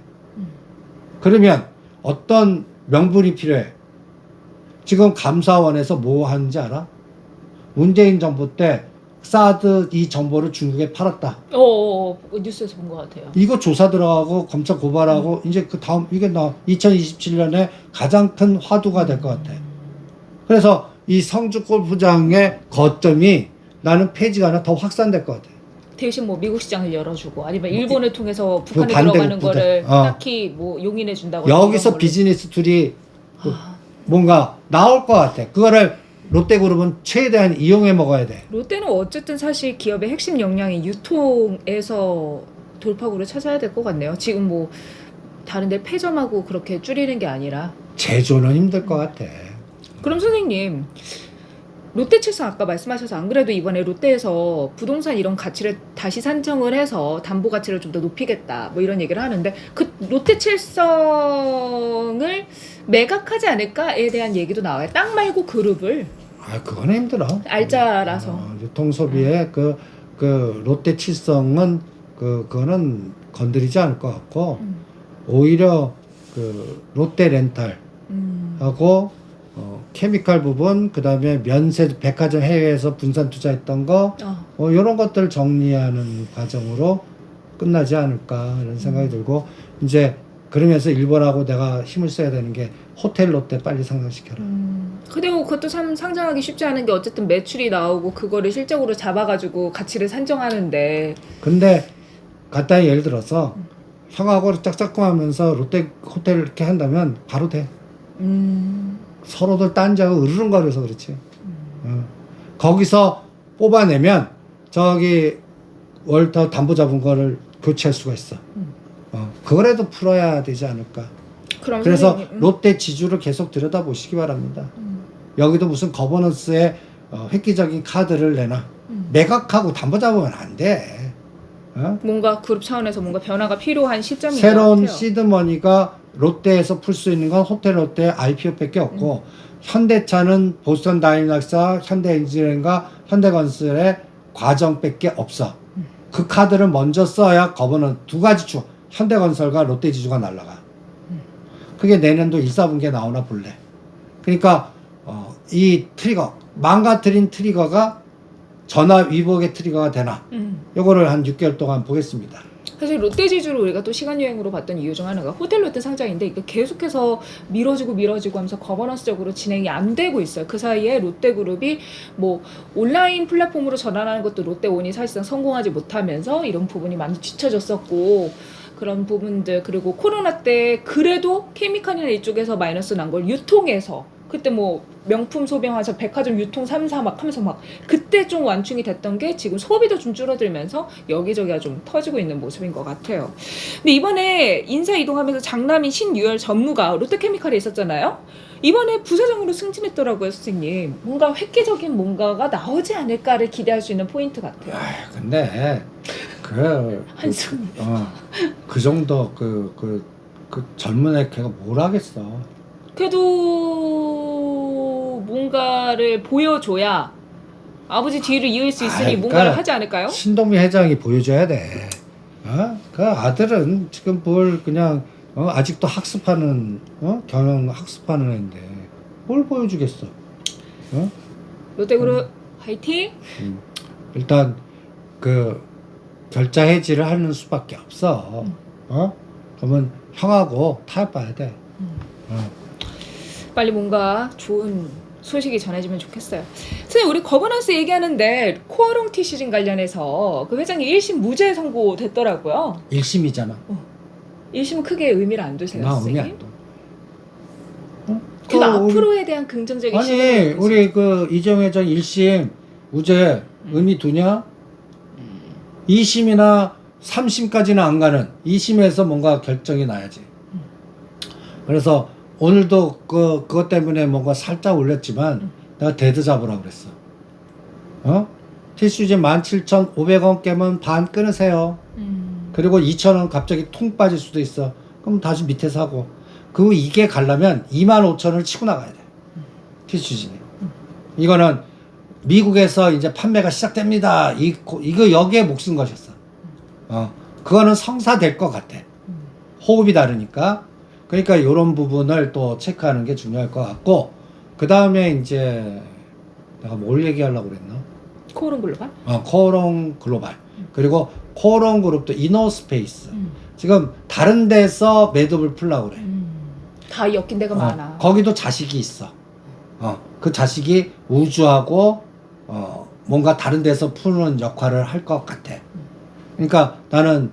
그러면 어떤 명분이 필요해? 지금 감사원에서 뭐 하는지 알아? 문재인 정부 때 사드 이 정보를 중국에 팔았다. 뉴스에서 본 것 같아요. 이거 조사 들어가고 검찰 고발하고 이제 그 다음 이게 2027년에 가장 큰 화두가 될 것 같아. 그래서 이 성주 골프장의 거점이 나는 폐지가 아니라 더 확산될 것 같아. 대신 뭐 미국 시장을 열어주고 아니면 일본을 통해서 그 북한에 반대 들어가는 부대. 거를 딱히 뭐 용인해 준다고 여기서 비즈니스 툴이 뭔가 나올 것 같아. 그거를 롯데그룹은 최대한 이용해 먹어야 돼. 롯데는 어쨌든 사실 기업의 핵심 역량이 유통에서 돌파구를 찾아야 될 것 같네요. 지금 뭐 다른 데 폐점하고 그렇게 줄이는 게 아니라 제조는 힘들 것 같아. 그럼 선생님 롯데칠성 아까 말씀하셔서 안 그래도 이번에 롯데에서 부동산 이런 가치를 다시 산정을 해서 담보 가치를 좀 더 높이겠다 뭐 이런 얘기를 하는데 그 롯데칠성을 매각하지 않을까에 대한 얘기도 나와요. 땅 말고 그룹을 아, 그거는 힘들어. 알짜라서. 유통소비의 그 롯데칠성은 그거는 건드리지 않을 것 같고 오히려 그 롯데렌탈하고 케미칼 부분, 그 다음에 면세 백화점 해외에서 분산 투자했던 거, 이런 것들 정리하는 과정으로 끝나지 않을까 이런 생각이 들고, 이제 그러면서 일본하고 내가 힘을 써야 되는 게 호텔 롯데 빨리 상장시켜라. 그리고 그것도 참 상장하기 쉽지 않은 게 어쨌든 매출이 나오고 그거를 실적으로 잡아가지고 가치를 산정하는데. 근데 간단히 예를 들어서 형하고 짝짝꿍하면서 롯데 호텔 이렇게 한다면 바로 돼. 서로들 딴지하고 으르렁거려서 그렇지. 거기서 뽑아내면 저기 월터 담보 잡은 거를 교체할 수가 있어. 그거라도 풀어야 되지 않을까. 그래서 선생님, 롯데 지주를 계속 들여다보시기 바랍니다. 여기도 무슨 거버넌스에 획기적인 카드를 내놔. 매각하고 담보 잡으면 안 돼. 뭔가 그룹 차원에서 뭔가 변화가 필요한 시점인 것 새로운 같아요. 시드머니가 롯데에서 풀 수 있는 건 호텔 롯데 IPO밖에 없고 현대차는 보스턴 다이나믹스와 현대엔지니어링과 현대건설의 과정밖에 없어. 그 카드를 먼저 써야 거버넌 두 가지 주 현대건설과 롯데지주가 날라가. 그게 내년도 1, 4분기에 나오나 볼래. 그러니까 이 트리거, 망가뜨린 트리거가 전화 위복의 트리거가 되나. 요거를 한 6개월 동안 보겠습니다. 사실 롯데지주를 우리가 또 시간여행으로 봤던 이유 중 하나가 호텔 롯데 상장인데 이거 계속해서 미뤄지고 하면서 거버넌스적으로 진행이 안 되고 있어요. 그 사이에 롯데그룹이 뭐 온라인 플랫폼으로 전환하는 것도 롯데온이 사실상 성공하지 못하면서 이런 부분이 많이 뒤처졌었고, 그런 부분들, 그리고 코로나 때 그래도 케미칼이나 이쪽에서 마이너스 난 걸 유통해서 그때 뭐 명품 소비하면서 백화점 유통 3사 막 하면서 막 그때 좀 완충이 됐던 게 지금 소비도 좀 줄어들면서 여기저기가 좀 터지고 있는 모습인 것 같아요. 근데 이번에 인사 이동하면서 장남인 신유열 전무가 롯데케미칼에 있었잖아요. 이번에 부사장으로 승진했더라고요, 선생님. 뭔가 획기적인 뭔가가 나오지 않을까를 기대할 수 있는 포인트 같아요. 근데 한숨. 그 정도 그 젊은 애 걔가 뭘 하겠어. 그래도 뭔가를 보여줘야 아버지 뒤를 이을 수 있으니 그러니까 뭔가를 하지 않을까요? 신동미 회장이 보여줘야 돼. 그 아들은 지금 뭘 그냥 아직도 학습하는 경영 학습하는 애인데 뭘 보여주겠어. 롯데그룹 화이팅! 일단 그 결자 해지를 하는 수밖에 없어. 그러면 형하고 타협 봐야 돼. 빨리 뭔가 좋은 소식이 전해지면 좋겠어요. 선생님, 우리 거버넌스 얘기하는데 코어롱 티시즌 관련해서 그 회장이 1심 무죄 선고됐더라고요. 1심이잖아. 1심은 크게 의미를 안 두세요, 나 의미 선생님? 안 둬. 그럼 앞으로에 대한 긍정적인 아니 시각을 우리 그 이정 회장 1심 무죄 의미 두냐? 2심이나 3심까지는 안 가는 2심에서 뭔가 결정이 나야지. 그래서 오늘도 그것 때문에 뭔가 살짝 올렸지만 내가 데드 잡으라고 그랬어. 티슈즈 17,500원 깨면 반 끊으세요. 그리고 2,000원 갑자기 통 빠질 수도 있어. 그럼 다시 밑에 사고. 그리고 이게 가려면 25,000원을 치고 나가야 돼. 티슈즈는. 이거는 미국에서 이제 판매가 시작됩니다. 이거 여기에 목숨 것이었어. 그거는 성사될 것 같아. 호흡이 다르니까. 그러니까 이런 부분을 또 체크하는 게 중요할 것 같고, 그 다음에 이제 내가 뭘 얘기하려고 그랬나? 코어롱 글로벌? 코어롱 글로벌. 그리고 코어롱 그룹도 이너스페이스. 지금 다른 데서 매듭을 풀려고 그래. 다 엮인 데가 많아. 거기도 자식이 있어. 그 자식이 우주하고 뭔가 다른 데서 푸는 역할을 할 것 같아. 그러니까 나는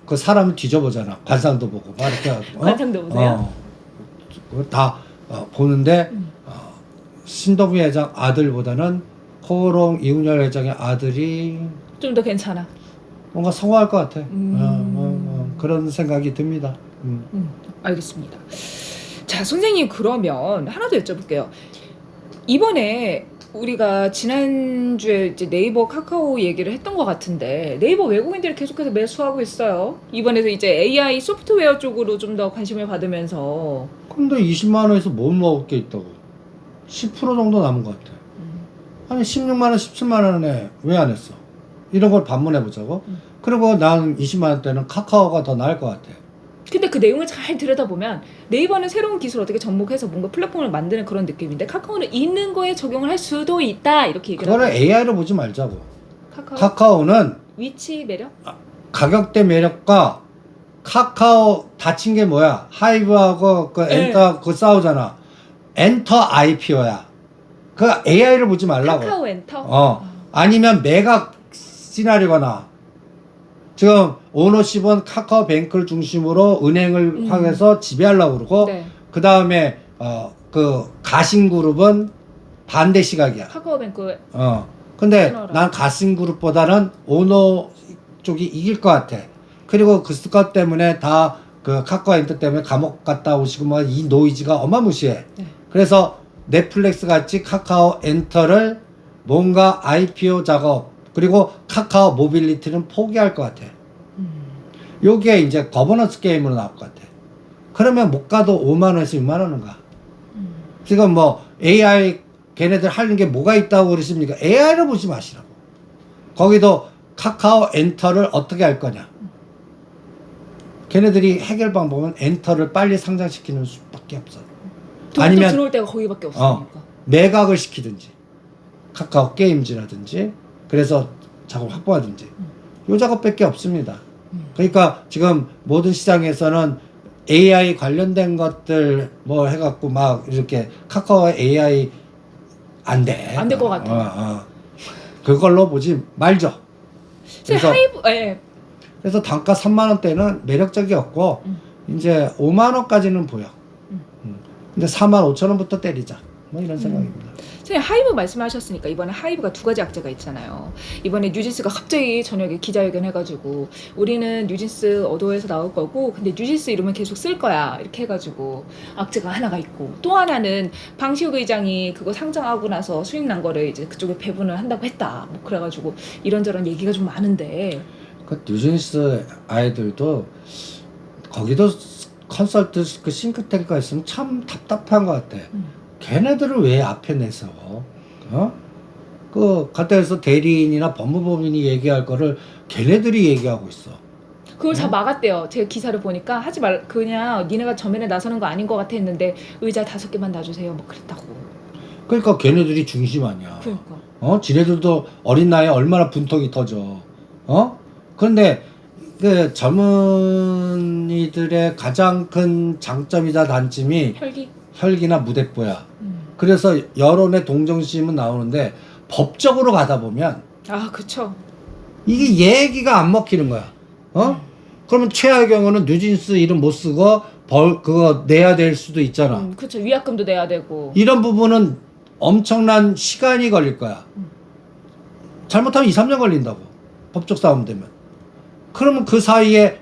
그 사람을 뒤져보잖아. 관상도 보고 막 이렇게 해가지고. 관상도 보세요? 다 보는데 신동미 회장 아들보다는 코어롱 이훈열 회장의 아들이 좀 더 괜찮아. 뭔가 성공할 것 같아. 그런 생각이 듭니다. 알겠습니다. 자, 선생님, 그러면 하나 더 여쭤볼게요. 이번에 우리가 지난주에 이제 네이버 카카오 얘기를 했던 것 같은데 네이버 외국인들이 계속해서 매수하고 있어요. 이번에도 이제 AI 소프트웨어 쪽으로 좀 더 관심을 받으면서 근데 20만 원에서 못 먹을 게 있다고. 10% 정도 남은 것 같아. 아니 16만 원, 17만 원에 왜 안 했어? 이런 걸 반문해 보자고. 그리고 난 20만 원대는 카카오가 더 나을 것 같아. 근데 그 내용을 잘 들여다보면 네이버는 새로운 기술 어떻게 접목해서 뭔가 플랫폼을 만드는 그런 느낌인데 카카오는 있는 거에 적용을 할 수도 있다 이렇게 얘기를 그거를 하고 AI로 보지 말자고. 카카오 카카오는 위치 매력? 가격대 매력과 카카오 다친 게 뭐야? 하이브하고 그 네. 엔터 그 싸우잖아. 엔터 IPO야. 그 AI를 보지 말라고. 카카오 엔터? 아니면 매각 시나리오거나 지금 오너십은 카카오뱅크를 중심으로 은행을 향해서 지배하려고 그러고 네. 그 다음에 그 가신그룹은 반대 시각이야. 카카오뱅크 근데 끊어라. 난 가신그룹보다는 오너 쪽이 이길 것 같아. 그리고 그 스컷 때문에 다 그 카카오 엔터 때문에 감옥 갔다 오시고 뭐 이 노이즈가 어마무시해. 네. 그래서 넷플릭스 같이 카카오 엔터를 뭔가 IPO 작업 그리고 카카오 모빌리티는 포기할 것 같아. 요게 이제 거버넌스 게임으로 나올 것 같아. 그러면 못 가도 5만 원에서 6만 원은 가. 지금 뭐 AI 걔네들 하는 게 뭐가 있다고 그러십니까? AI를 보지 마시라고. 거기도 카카오 엔터를 어떻게 할 거냐. 걔네들이 해결 방법은 엔터를 빨리 상장시키는 수밖에 없어. 돈도 아니면 들어올 때가 거기밖에 없으니까. 매각을 시키든지 카카오 게임즈라든지 그래서 작업 확보하든지 요 작업밖에 없습니다. 그러니까 지금 모든 시장에서는 AI 관련된 것들 뭐 해갖고 막 이렇게 카카오 AI 안 돼. 안 될 것 같아요. 그걸로 보지 말죠. 그래서 하이브 그래서 단가 3만 원대는 매력적이었고 이제 5만 원까지는 보여. 근데 4만 5천 원부터 때리자. 뭐 이런 생각입니다. 선생님 하이브 말씀하셨으니까 이번에 하이브가 두 가지 악재가 있잖아요. 이번에 뉴진스가 갑자기 저녁에 기자회견 해가지고 우리는 뉴진스 어도에서 나올 거고 근데 뉴진스 이름은 계속 쓸 거야 이렇게 해가지고 악재가 하나가 있고 또 하나는 방시욱 의장이 그거 상장하고 나서 수익 난 거를 이제 그쪽에 배분을 한다고 했다. 뭐 그래가지고 이런저런 얘기가 좀 많은데 그 뉴진스 아이들도 거기도 컨설트 그 싱크탱크가 있으면 참 답답한 것 같아. 걔네들을 왜 앞에 내서 그 갖다해서 대리인이나 법무법인이 얘기할 거를 걔네들이 얘기하고 있어. 그걸 다 막았대요. 제가 기사를 보니까 하지 말 그냥 니네가 전면에 나서는 거 아닌 것 같아 했는데 의자 5개만 놔주세요. 뭐 그랬다고. 그러니까 걔네들이 중심 아니야. 그러니까. 지네들도 어린 나이에 얼마나 분통이 터져. 그런데 그 젊은이들의 가장 큰 장점이자 단점이 혈기나 무대뽀야. 그래서 여론의 동정심은 나오는데 법적으로 가다 보면 그쵸. 이게 얘기가 안 먹히는 거야. 그러면 최악의 경우는 뉴진스 이름 못 쓰고 그거 내야 될 수도 있잖아. 그쵸. 위약금도 내야 되고. 이런 부분은 엄청난 시간이 걸릴 거야. 잘못하면 2, 3년 걸린다고. 법적 싸움 되면. 그러면 그 사이에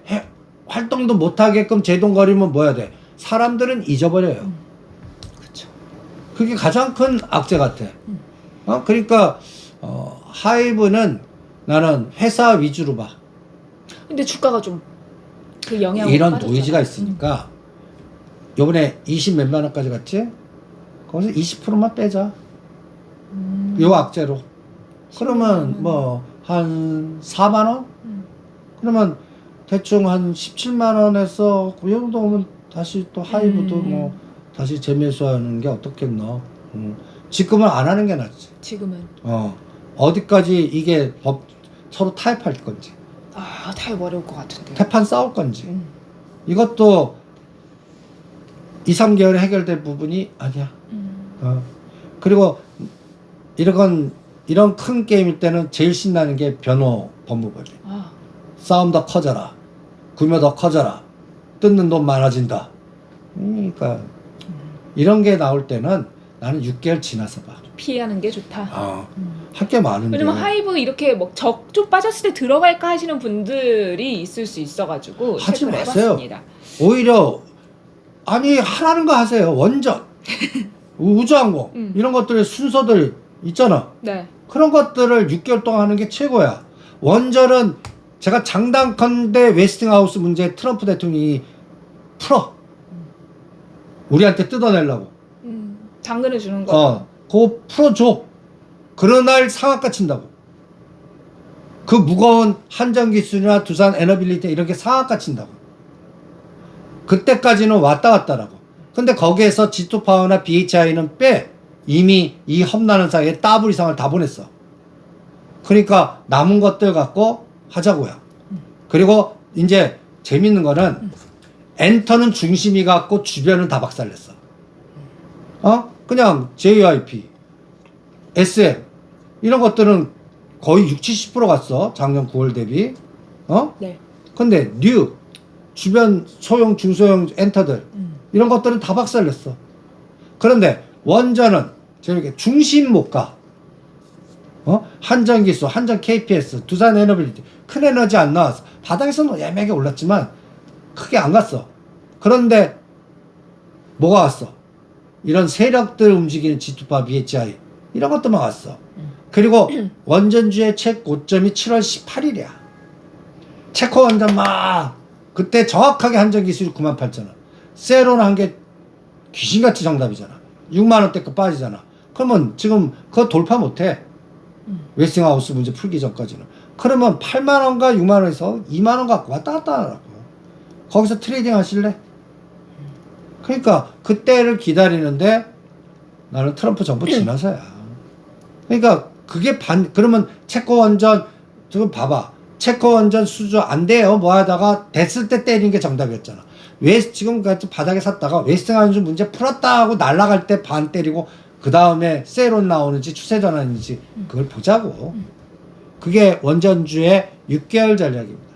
활동도 못하게끔 제동거리면 뭐 해야 돼? 사람들은 잊어버려요. 그쵸. 그게 가장 큰 악재 같아. 그러니까 하이브는 나는 회사 위주로 봐. 근데 주가가 좀 그 영향을 이런 빠졌잖아. 노이즈가 있으니까 요번에 20 몇만 원까지 갔지? 거기서 20%만 빼자. 요 악재로. 그러면 뭐 한 4만 원? 그러면 대충 한 17만 원에서 그 정도 오면 다시 또 하이브도 뭐 다시 재매수하는 게 어떻겠노. 지금은 안 하는 게 낫지. 지금은. 어디까지 이게 서로 타협할 건지. 타협 어려울 것 같은데. 태판 싸울 건지. 이것도 2, 3개월에 해결될 부분이 아니야. 그리고 이런 큰 게임일 때는 제일 신나는 게 변호 법무법인. 싸움 더 커져라. 구매 더 커져라. 뜯는 돈 많아진다. 그러니까 이런 게 나올 때는 나는 6개월 지나서 봐. 피하는 게 좋다. 할 게 많은데. 왜냐면 하이브 이렇게 뭐 좀 빠졌을 때 들어갈까 하시는 분들이 있을 수 있어가지고 하지 체크를 마세요. 해봤습니다. 오히려 하라는 거 하세요. 원전, 우주항공 이런 것들의 순서들 있잖아. 네. 그런 것들을 6개월 동안 하는 게 최고야. 원전은 제가 장담컨대 웨스팅하우스 문제 트럼프 대통령이 풀어. 우리한테 뜯어내려고. 당근해 주는 거. 그거 풀어줘. 그런 날 상한가 친다고. 그 무거운 한전기술이나 두산 에너빌리티 이렇게 상한가 친다고. 그때까지는 왔다 갔다라고. 근데 거기에서 G2파워나 BHI는 빼. 이미 이 험난한 사이에 더블 이상을 다 보냈어. 그러니까 남은 것들 갖고 하자고요. 그리고 이제 재밌는 거는 엔터는 중심이 갖고 주변은 다 박살냈어. 그냥 JYP, SM 이런 것들은 거의 60-70% 갔어. 작년 9월 대비. 네. 근데 뉴 주변 소형 중소형 엔터들 이런 것들은 다 박살냈어. 그런데 원전은 저렇게 중심 못 가. 한전기술, 한전 KPS, 두산 에너빌리티 큰 에너지 안 나왔어. 바닥에서는 애매하게 올랐지만 크게 안 갔어. 그런데 뭐가 왔어? 이런 세력들 움직이는 G2파, BHI 이런 것들만 왔어. 그리고 원전주의 최고점이 7월 18일이야. 체코 원전 막 그때 정확하게 한전기술이 98,000원. 세로는 한 게 귀신같이 정답이잖아. 6만원대 거 빠지잖아. 그러면 지금 그거 돌파 못해. 웨스팅하우스 문제 풀기 전까지는. 그러면 8만원과 6만원에서 2만원 갖고 왔다 갔다 하라고. 거기서 트레이딩 하실래? 그러니까 그때를 기다리는데 나는 트럼프 정부 지나서야. 그러니까 그게 그러면 체코 원전 지금 봐봐. 체코 원전 수주 안 돼요. 뭐 하다가 됐을 때 때린 게 정답이었잖아. 왜 지금 같이 바닥에 샀다가 웨스팅하우스 문제 풀었다 하고 날아갈 때 반 때리고 그 다음에 세론 나오는지 추세 전환인지 그걸 보자고. 그게 원전주의 6개월 전략입니다.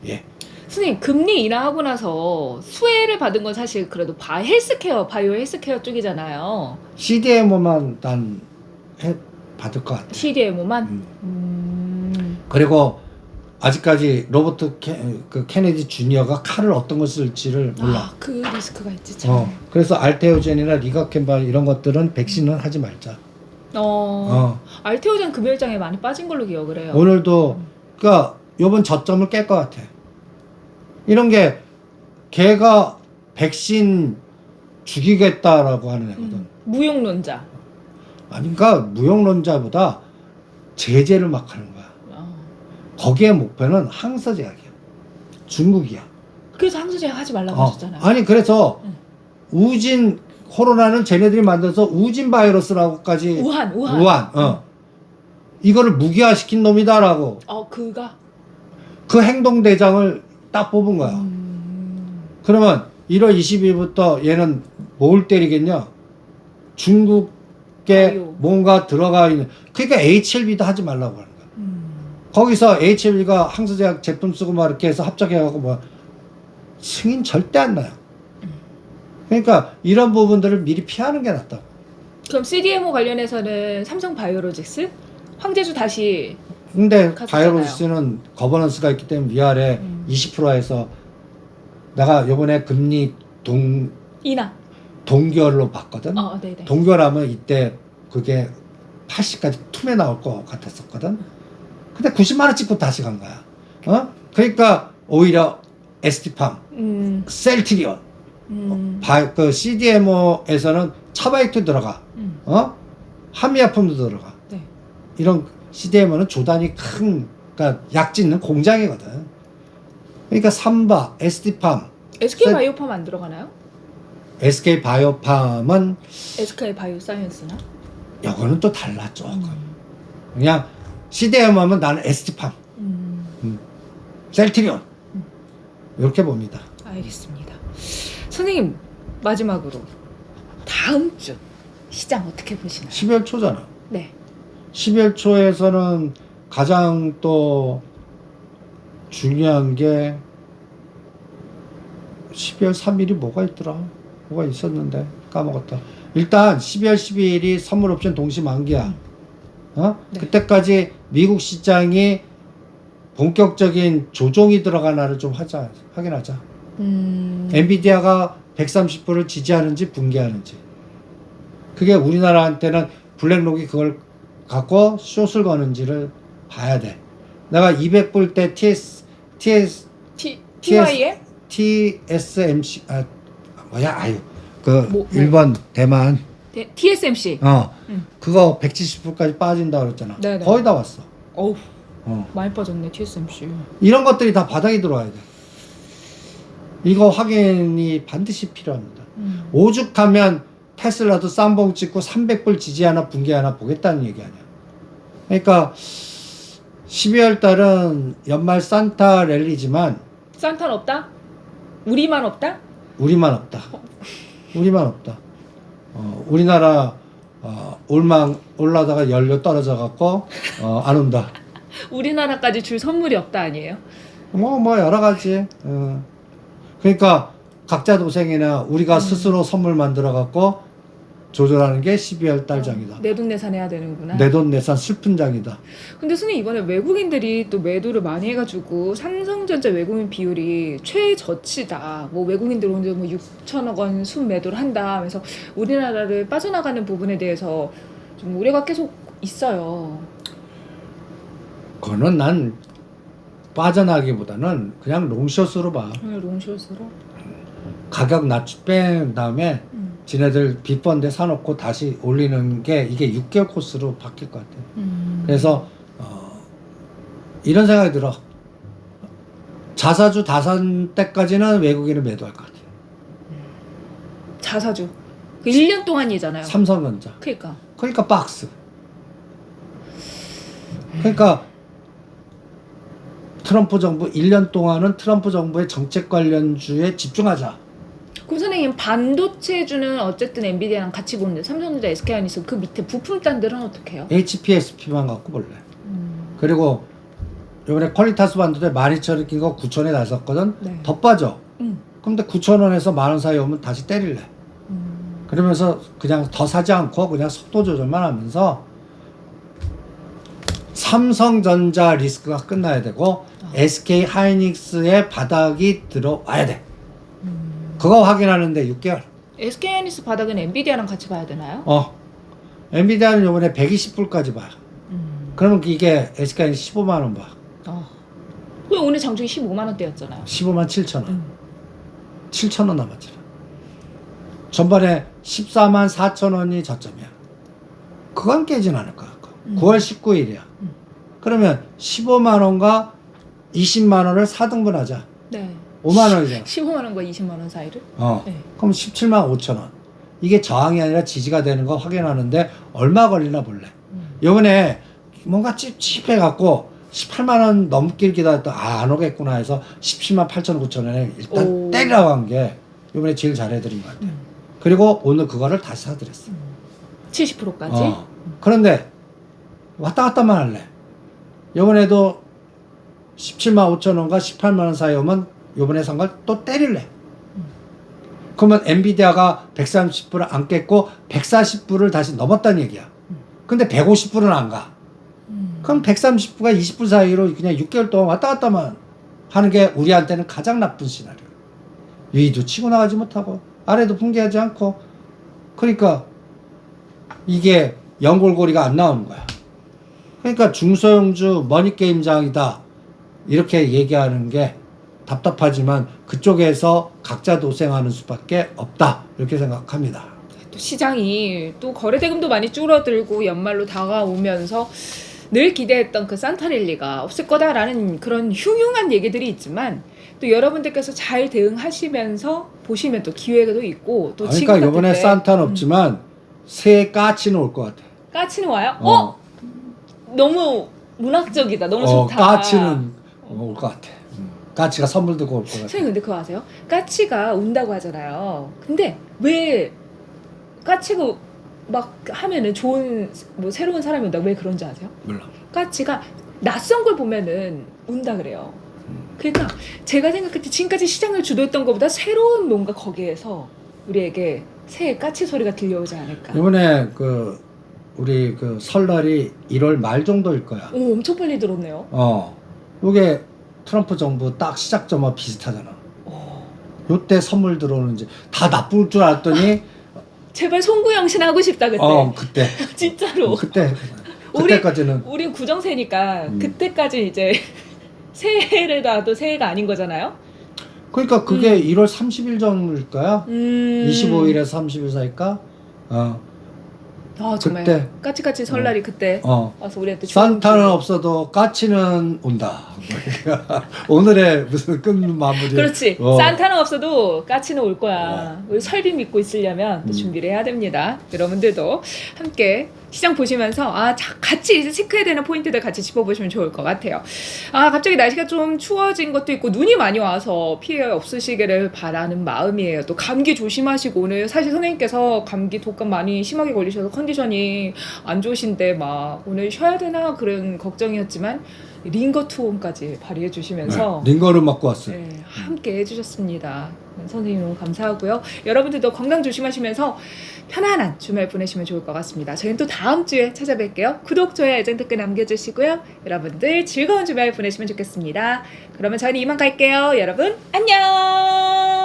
예. 선생님 금리 인하하고 나서 수혜를 받은 건 사실 그래도 헬스케어, 바이오 헬스케어 쪽이잖아요. CDMO만 난 받을 것 같아. CDMO만. 그리고 아직까지 로버트 케네디 주니어가 칼을 어떤 걸 쓸지를 몰라. 그 리스크가 있지 참. 그래서 알테오젠이나 리가켄발 이런 것들은 백신은 하지 말자. 알테오젠 금요일장에 많이 빠진 걸로 기억을 해요. 오늘도 그러니까 요번 저점을 깰 것 같아. 이런 게 걔가 백신 죽이겠다라고 하는 애거든. 무용론자. 아니 그러니까 무용론자보다 제재를 막 하는 거야. 거기에 목표는 항서제약이야. 중국이야. 그래서 항소제약 하지 말라고 하셨잖아요. 아니 그래서 우진 코로나는 쟤네들이 만들어서 우진 바이러스라고까지 우한. 이거를 무기화시킨 놈이다라고. 그가 그 행동대장을 딱 뽑은 거야. 그러면 1월 20일부터 얘는 뭘 때리겠냐? 중국에 바이오. 뭔가 들어가 있는. 그러니까 HLB도 하지 말라고 하는 거야. 거기서 HLB가 항서제약 제품 쓰고 막 이렇게 해서 합작해갖고 뭐 승인 절대 안 나요. 그러니까 이런 부분들을 미리 피하는 게 낫다고. 그럼 CDMO 관련해서는 삼성 바이오로직스, 황제주 다시. 근데 갔었잖아요. 바이오로스는 거버넌스가 있기 때문에 위아래 20%에서 내가 요번에 금리 인하. 동결로 봤거든. 네네. 동결하면 이때 그게 80까지 툼에 나올 것 같았었거든. 근데 90만 원 찍고 다시 간 거야. 그러니까 오히려 ST팜, 셀트리온, 그 CDMO에서는 차바이트 들어가. 한미약품도 들어가. 네. 이런 CDMO는 조단이 큰, 그러니까 약 짓는 공장이거든. 그러니까 삼바, ST팜, SK 바이오팜 안 들어가나요? SK 바이오팜은 SK 바이오사이언스나? 이거는 또 달라 조금. 그냥 CDMO 하면 나는 ST팜, 셀트리온 이렇게 봅니다. 알겠습니다. 선생님 마지막으로 다음 주 시장 어떻게 보시나요? 12월 초잖아. 네. 12월 초에서는 가장 또 중요한 게 12월 3일이 뭐가 있더라? 뭐가 있었는데 까먹었다. 일단 12월 12일이 선물 옵션 동시 만기야. 네. 그때까지 미국 시장이 본격적인 조정이 들어가나를 좀 확인하자. 엔비디아가 130%를 지지하는지 붕괴하는지. 그게 우리나라한테는 블랙록이 그걸 갖고 숏을 거는지를 봐야 돼. 내가 200불 때 TYM? TSMC 그 뭐? 일본 대만 TSMC. 그거 170불까지 빠진다 그랬잖아. 네네. 거의 다 왔어. 어우, 어. 많이 빠졌네 TSMC. 이런 것들이 다 바닥에 들어와야 돼. 이거 확인이 반드시 필요합니다. 오죽하면 테슬라도 쌈봉 찍고 300불 지지하나 붕괴하나 보겠다는 얘기 아니야. 그러니까 12월 달은 연말 산타 랠리지만 산타는 없다? 우리만 없다? 우리만 없다. 우리만 없다. 우리나라 올라다가 연료 떨어져 갖고 안 온다. 우리나라까지 줄 선물이 없다 아니에요? 뭐 여러 가지. 그러니까 각자 도생이나 우리가 스스로 선물 만들어 갖고 조절하는 게 12월 달 장이다. 내돈내산 해야 되는구나. 내돈내산 슬픈 장이다. 근데 선생님 이번에 외국인들이 또 매도를 많이 해가지고 삼성전자 외국인 비율이 최저치다. 뭐 외국인들 오늘 뭐 6천억 원 순매도를 한다 하면서 우리나라를 빠져나가는 부분에 대해서 좀 우려가 계속 있어요. 그거는 난 빠져나기보다는 그냥 롱숏으로 봐. 롱숏으로? 가격 뺀 다음에 지네들 빚번데 사놓고 다시 올리는 게 이게 6개월 코스로 바뀔 것 같아요. 그래서 이런 생각이 들어. 자사주 다산 때까지는 외국인을 매도할 것 같아요. 자사주. 그 1년 동안이잖아요. 삼성전자. 그러니까 박스. 그러니까 트럼프 정부 1년 동안은 트럼프 정부의 정책 관련주에 집중하자. 그럼 선생님 반도체주는 어쨌든 엔비디아랑 같이 보는데 삼성전자, SK하이닉스 그 밑에 부품단들은 어떻게 해요? HPSP만 갖고 볼래. 그리고 이번에 퀄리타스 반도체 12,000원 낀 거 9,000원에 났었거든. 네. 더 빠져. 근데 9,000원에서 10,000원 사이 오면 다시 때릴래. 그러면서 그냥 더 사지 않고 그냥 속도 조절만 하면서 삼성전자 리스크가 끝나야 되고 SK하이닉스의 바닥이 들어와야 돼. 그거 확인하는데 6개월. SK하이닉스 바닥은 엔비디아랑 같이 봐야 되나요? 엔비디아는 이번에 120불까지 봐. 그러면 이게 SK하이닉스 15만 원 봐. 왜 오늘 장중이 15만 원대였잖아요. 15만 7천 원. 7천 원 남았잖아. 전반에 14만 4천 원이 저점이야. 그건 깨진 않을 거야. 9월 19일이야. 그러면 15만 원과 20만 원을 4등분 하자. 네. 5만 원이잖아. 15만 원과 20만 원 사이를? 네. 그럼 17만 5천 원. 이게 저항이 아니라 지지가 되는 거 확인하는데 얼마 걸리나 볼래. 이번에 뭔가 찝찝해갖고 18만 원 넘길 기다렸다. 안 오겠구나 해서 17만 8천 9천 원에 일단 때리라고 한 게 이번에 제일 잘해드린 것 같아요. 그리고 오늘 그거를 다시 사드렸어. 70%까지? 그런데 왔다 갔다만 할래. 이번에도 17만 5천 원과 18만 원 사이 오면 이번에 산 걸 또 때릴래. 그러면 엔비디아가 130불을 안 깼고 140불을 다시 넘었다는 얘기야. 근데 150불은 안 가. 그럼 130불과 20불 사이로 그냥 6개월 동안 왔다 갔다만 하는 게 우리한테는 가장 나쁜 시나리오. 위도 치고 나가지 못하고 아래도 붕괴하지 않고. 그러니까 이게 연골고리가 안 나오는 거야. 그러니까 중소형주 머니게임장이다 이렇게 얘기하는 게 답답하지만 그쪽에서 각자 도생하는 수밖에 없다 이렇게 생각합니다. 또 시장이 또 거래대금도 많이 줄어들고 연말로 다가오면서 늘 기대했던 그 산타랠리가 없을 거다라는 그런 흉흉한 얘기들이 있지만 또 여러분들께서 잘 대응하시면서 보시면 또 기회도 있고 또 지금 그러니까 이번에 산타는 없지만 새해 까치는 올 것 같아. 까치는 와요? 너무 문학적이다. 너무 좋다. 까치는 올 것 같아. 까치가 선물 들고 올 것 같아. 선생님 근데 그거 아세요? 까치가 온다고 하잖아요. 근데 왜 까치가 막 하면은 좋은 뭐 새로운 사람이 온다고 왜 그런지 아세요? 몰라. 까치가 낯선 걸 보면은 온다 그래요. 그러니까 제가 생각할 때 지금까지 시장을 주도했던 것보다 새로운 뭔가 거기에서 우리에게 새해 까치 소리가 들려오지 않을까. 이번에 우리 설날이 1월 말 정도일 거야. 오, 엄청 빨리 들었네요. 이게 트럼프 정부 딱 시작점과 비슷하잖아. 요때 선물 들어오는지 다 나쁠 줄 알았더니 제발 송구영신 하고 싶다 그때. 그때. 진짜로. 그때. 그때까지는 우린 구정새니까 음. 그때까지 이제 새해를 놔도 새해가 아닌 거잖아요. 그러니까 그게 1월 30일 전일까요? 25일에서 30일 사이일까? 정말 그때. 까치까치 설날이 그때 와서 우리한테 산타는 없어도 까치는 온다. 오늘의 무슨 끝 마무리. 그렇지. 산타는 없어도 까치는 올 거야. 우리 설비 믿고 있으려면 또 준비를 해야 됩니다. 여러분들도 함께 시장 보시면서 같이 이제 체크해야 되는 포인트들 같이 짚어보시면 좋을 것 같아요. 갑자기 날씨가 좀 추워진 것도 있고 눈이 많이 와서 피해 없으시기를 바라는 마음이에요. 또 감기 조심하시고 오늘 사실 선생님께서 감기 독감 많이 심하게 걸리셔서 컨디션이 안 좋으신데 막 오늘 쉬어야 되나 그런 걱정이었지만 링거 투혼까지 발휘해 주시면서 링거를 맞고 왔어요. 네, 함께 해주셨습니다. 선생님 너무 감사하고요. 여러분들도 건강 조심하시면서 편안한 주말 보내시면 좋을 것 같습니다. 저희는 또 다음 주에 찾아뵐게요. 구독, 좋아요, 알림 댓글 남겨주시고요. 여러분들 즐거운 주말 보내시면 좋겠습니다. 그러면 저희는 이만 갈게요. 여러분 안녕.